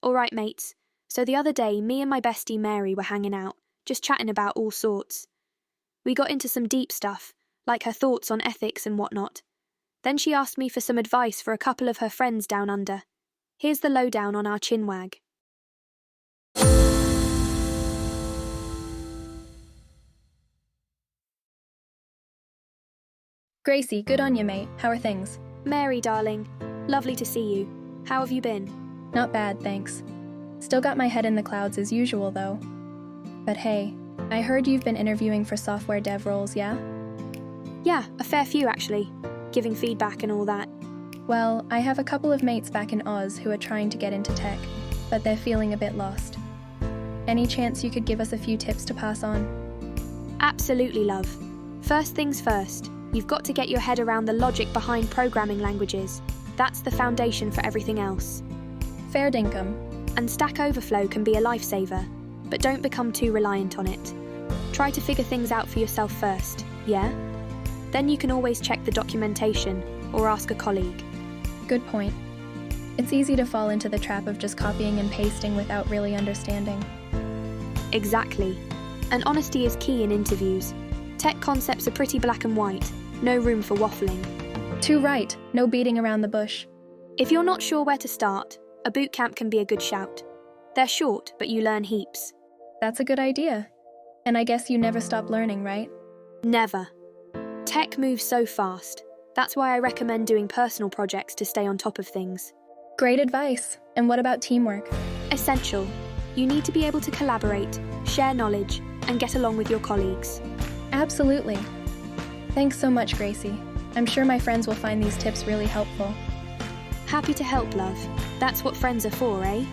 All right, mates. So the other day, me and my bestie Mary were hanging out, just chatting about all sorts. We got into some deep stuff, like her thoughts on ethics and whatnot. Then she asked me for some advice for a couple of her friends down under. Here's the lowdown on our chinwag. Gracie, good on you, mate. How are things? Mary, darling. Lovely to see you. How have you been? Not bad, thanks. Still got my head in the clouds as usual, though. But hey, I heard you've been interviewing for software dev roles, yeah? Yeah, a fair few actually. Giving feedback and all that. Well, I have a couple of mates back in Oz who are trying to get into tech, but they're feeling a bit lost. Any chance you could give us a few tips to pass on? Absolutely, love. First things first, you've got to get your head around the logic behind programming languages. That's the foundation for everything else. Fair dinkum. And Stack Overflow can be a lifesaver, but don't become too reliant on it. Try to figure things out for yourself first, yeah? Then you can always check the documentation or ask a colleague. Good point. It's easy to fall into the trap of just copying and pasting without really understanding. Exactly. And honesty is key in interviews. Tech concepts are pretty black and white, no room for waffling. Too right, no beating around the bush. If you're not sure where to start, a boot camp can be a good shout. They're short, but you learn heaps. That's a good idea. And I guess you never stop learning, right? Never. Tech moves so fast. That's why I recommend doing personal projects to stay on top of things. Great advice. And what about teamwork? Essential. You need to be able to collaborate, share knowledge, and get along with your colleagues. Absolutely. Thanks so much, Gracie. I'm sure my friends will find these tips really helpful. Happy to help, love. That's what friends are for, eh?